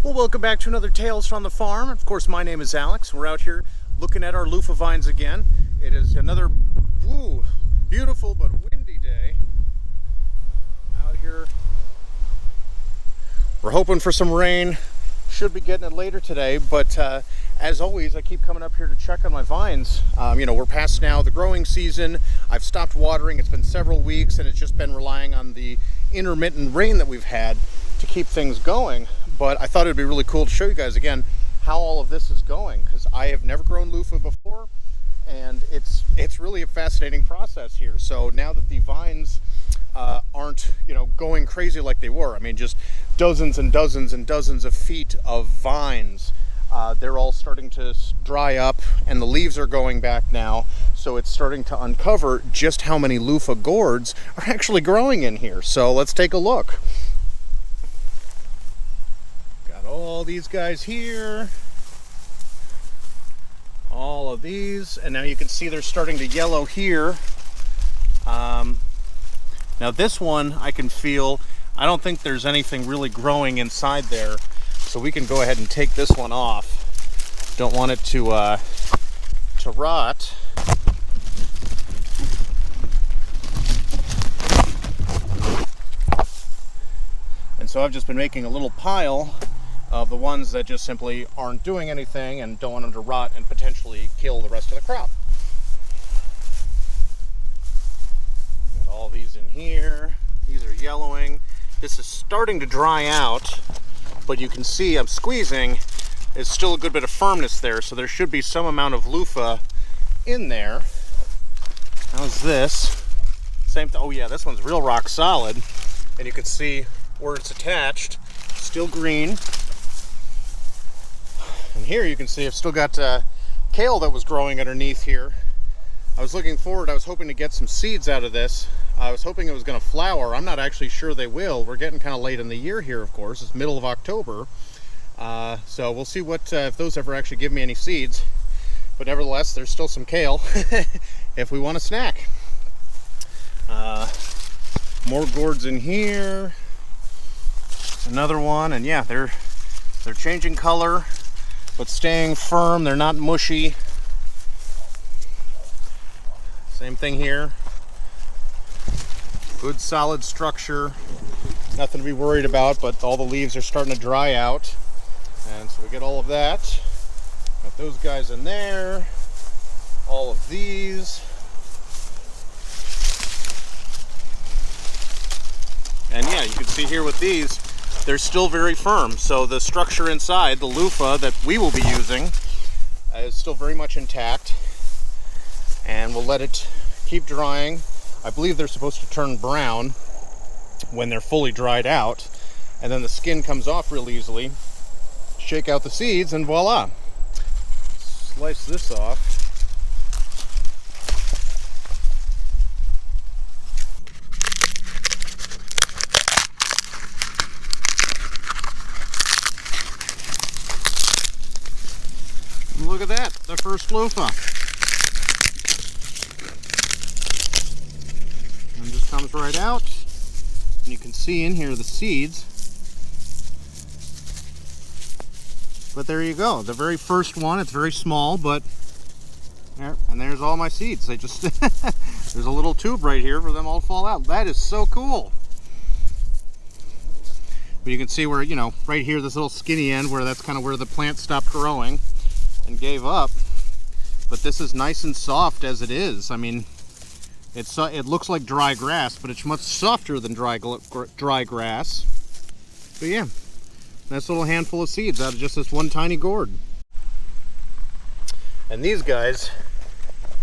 Well, welcome back to another Tales from the Farm. Of course, my name is Alex. We're out here looking at our loofah vines again. It is another beautiful but windy day out here. We're hoping for some rain. Should be getting it later today, but as always, I keep coming up here to check on my vines. We're past now the growing season. I've stopped watering. It's been several weeks, and it's just been relying on the intermittent rain that we've had to keep things going. But I thought it'd be really cool to show you guys again how all of this is going, because I have never grown loofah before, and it's really a fascinating process here. So now that the vines aren't going crazy like they were, I mean, just dozens and dozens and dozens of feet of vines, they're all starting to dry up, and the leaves are going back now. So it's starting to uncover just how many loofah gourds are actually growing in here. So let's take a look. All these guys here, all of these, and now you can see they're starting to yellow here. Now this one I can feel, I don't think there's anything really growing inside there, so we can go ahead and take this one off. Don't want it to rot. And so I've just been making a little pile of the ones that just simply aren't doing anything and don't want them to rot and potentially kill the rest of the crop. Got all these in here. These are yellowing. This is starting to dry out, but you can see I'm squeezing. There's still a good bit of firmness there, so there should be some amount of loofah in there. How's this? Same thing. Oh yeah, this one's real rock solid, and you can see where it's attached. Still green. And here you can see I've still got kale that was growing underneath here. I was looking forward, I was hoping to get some seeds out of this. I was hoping it was going to flower. I'm not actually sure they will. We're getting kind of late in the year here, of course. It's middle of October. So we'll see what if those ever actually give me any seeds. But nevertheless, there's still some kale if we want a snack. More gourds in here. Another one, and yeah, they're changing color, but staying firm. They're not mushy. Same thing here. Good solid structure. Nothing to be worried about, but all the leaves are starting to dry out. And so we get all of that. Got those guys in there. All of these. And yeah, you can see here with these, they're still very firm. So the structure inside, the loofah that we will be using, is still very much intact. And we'll let it keep drying. I believe they're supposed to turn brown when they're fully dried out. And then the skin comes off real easily. Shake out the seeds and voila. Slice this off. Look at that, the first loofah. And just comes right out. And you can see in here the seeds. But there you go, the very first one. It's very small, but there, and there's all my seeds. They just there's a little tube right here for them all to fall out. That is so cool. But you can see where, right here, this little skinny end, where that's kind of where the plant stopped growing and gave up. But this is nice and soft as it is. I mean, it looks like dry grass, but it's much softer than dry grass. But yeah, nice little handful of seeds out of just this one tiny gourd. And these guys,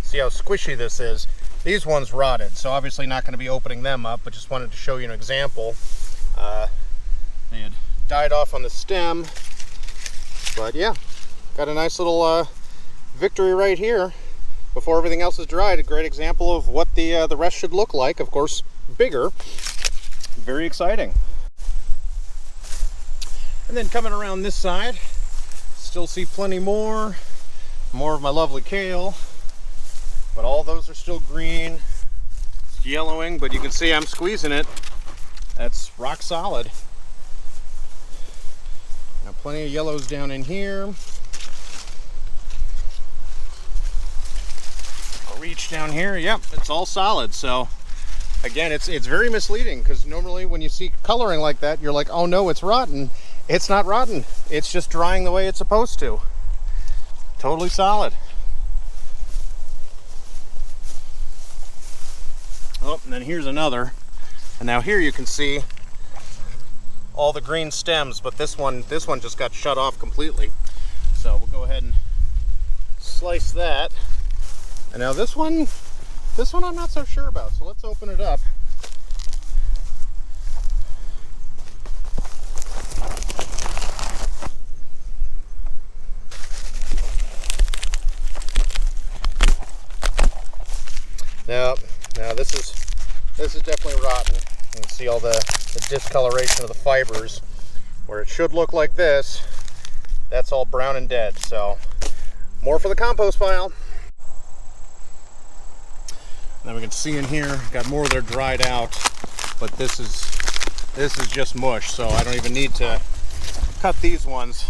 see how squishy this is? These ones rotted, so obviously not going to be opening them up, but just wanted to show you an example. They had died off on the stem, but yeah, got a nice little victory right here before everything else is dried. A great example of what the rest should look like. Of course, bigger. Very exciting. And then coming around this side, still see plenty more of my lovely kale, but all those are still green. It's yellowing, but you can see I'm squeezing it. That's rock solid. Plenty of yellows down in here. I'll reach down here. Yep, it's all solid. So again, it's very misleading, because normally when you see coloring like that, you're like, oh no, it's rotten. It's not rotten. It's just drying the way it's supposed to. Totally solid. Oh, and then here's another. And now here you can see all the green stems, but this one just got shut off completely. So we'll go ahead and slice that. And now this one I'm not so sure about, so let's open it up. Now this is definitely rotten. You can see all the discoloration of the fibers. Where it should look like this, that's all brown and dead. So more for the compost pile. Now we can see in here, got more that are dried out, but this is just mush, so I don't even need to cut these ones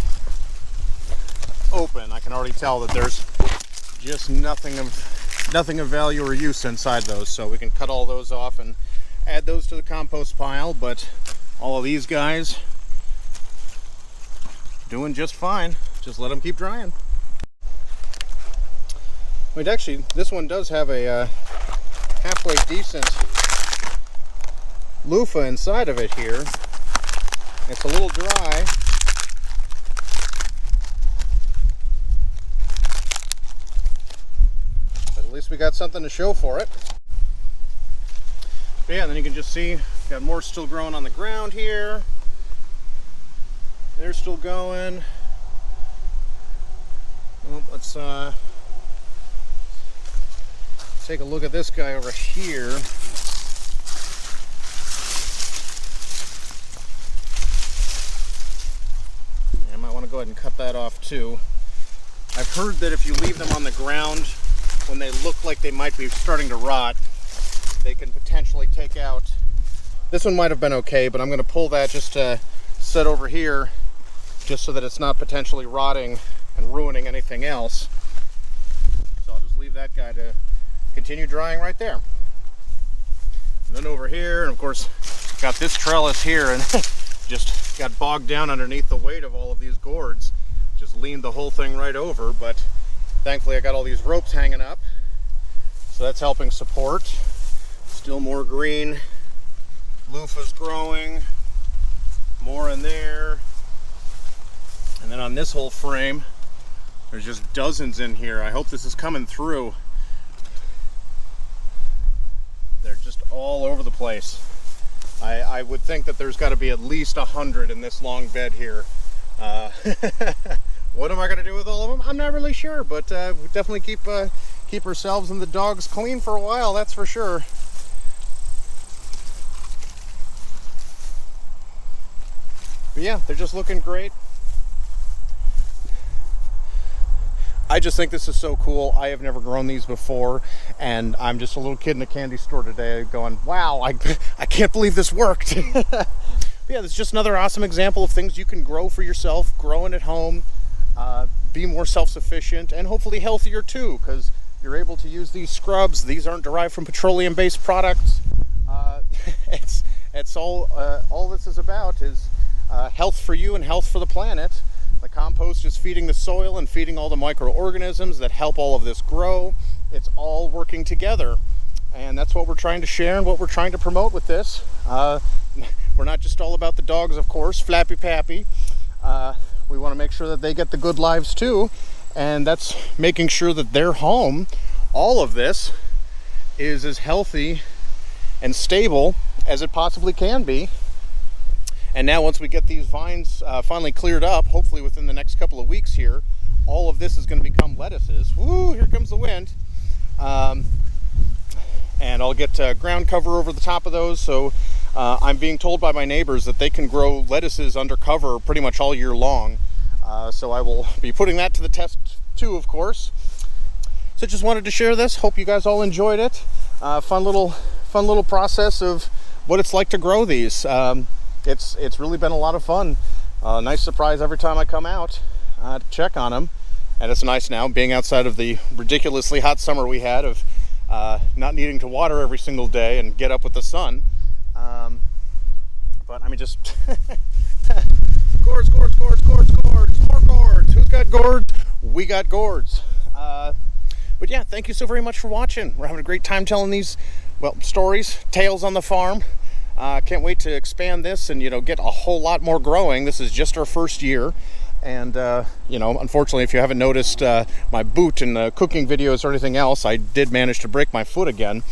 open. I can already tell that there's just nothing of value or use inside those, so we can cut all those off and add those to the compost pile. But all of these guys doing just fine. Just let them keep drying. Wait, actually, this one does have a halfway decent loofah inside of it here. It's a little dry. But at least we got something to show for it. But yeah, and then you can just see, got more still growing on the ground here. They're still going. Well, let's take a look at this guy over here. I might want to go ahead and cut that off too. I've heard that if you leave them on the ground when they look like they might be starting to rot, they can potentially take out. This one might have been okay, but I'm going to pull that just to set over here, just so that it's not potentially rotting and ruining anything else. So I'll just leave that guy to continue drying right there. And then over here, and of course, got this trellis here, and just got bogged down underneath the weight of all of these gourds. Just leaned the whole thing right over, but thankfully I got all these ropes hanging up, so that's helping support. Still more green. Loofah's growing. More in there. And then on this whole frame, there's just dozens in here. I hope this is coming through. They're just all over the place. I would think that there's got to be at least 100 in this long bed here. What am I going to do with all of them? I'm not really sure, but we definitely keep ourselves and the dogs clean for a while, that's for sure. But yeah, they're just looking great. I just think this is so cool. I have never grown these before, and I'm just a little kid in a candy store today going, wow, I can't believe this worked. Yeah, this is just another awesome example of things you can grow for yourself, growing at home, be more self-sufficient, and hopefully healthier too, because you're able to use these scrubs. These aren't derived from petroleum-based products. It's all this is about is health for you and health for the planet. The compost is feeding the soil and feeding all the microorganisms that help all of this grow. It's all working together. And that's what we're trying to share and what we're trying to promote with this. We're not just all about the dogs, of course, Flappy Pappy. We want to make sure that they get the good lives too. And that's making sure that their home, all of this, is as healthy and stable as it possibly can be. And now once we get these vines finally cleared up, hopefully within the next couple of weeks here, all of this is going to become lettuces. Woo, here comes the wind. And I'll get ground cover over the top of those. So I'm being told by my neighbors that they can grow lettuces under cover pretty much all year long. So I will be putting that to the test too, of course. So just wanted to share this. Hope you guys all enjoyed it. Fun little process of what it's like to grow these. It's really been a lot of fun. Nice surprise every time I come out to check on them. And it's nice now being outside of the ridiculously hot summer we had of not needing to water every single day and get up with the sun. But I mean, just gourds, more gourds. Who's got gourds? We got gourds. But yeah, thank you so very much for watching. We're having a great time telling these, well, stories, tales on the farm. Can't wait to expand this and, get a whole lot more growing. This is just our first year. And, unfortunately, if you haven't noticed my boot in the cooking videos or anything else, I did manage to break my foot again.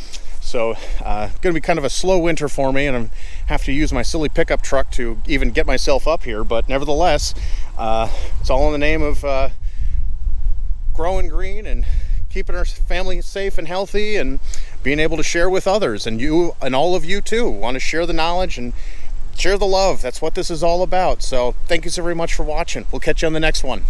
So, going to be kind of a slow winter for me, and I have to use my silly pickup truck to even get myself up here. But nevertheless, it's all in the name of growing green and keeping our family safe and healthy and being able to share with others. And you and all of you too want to share the knowledge and share the love. That's what this is all about. So thank you so very much for watching. We'll catch you on the next one.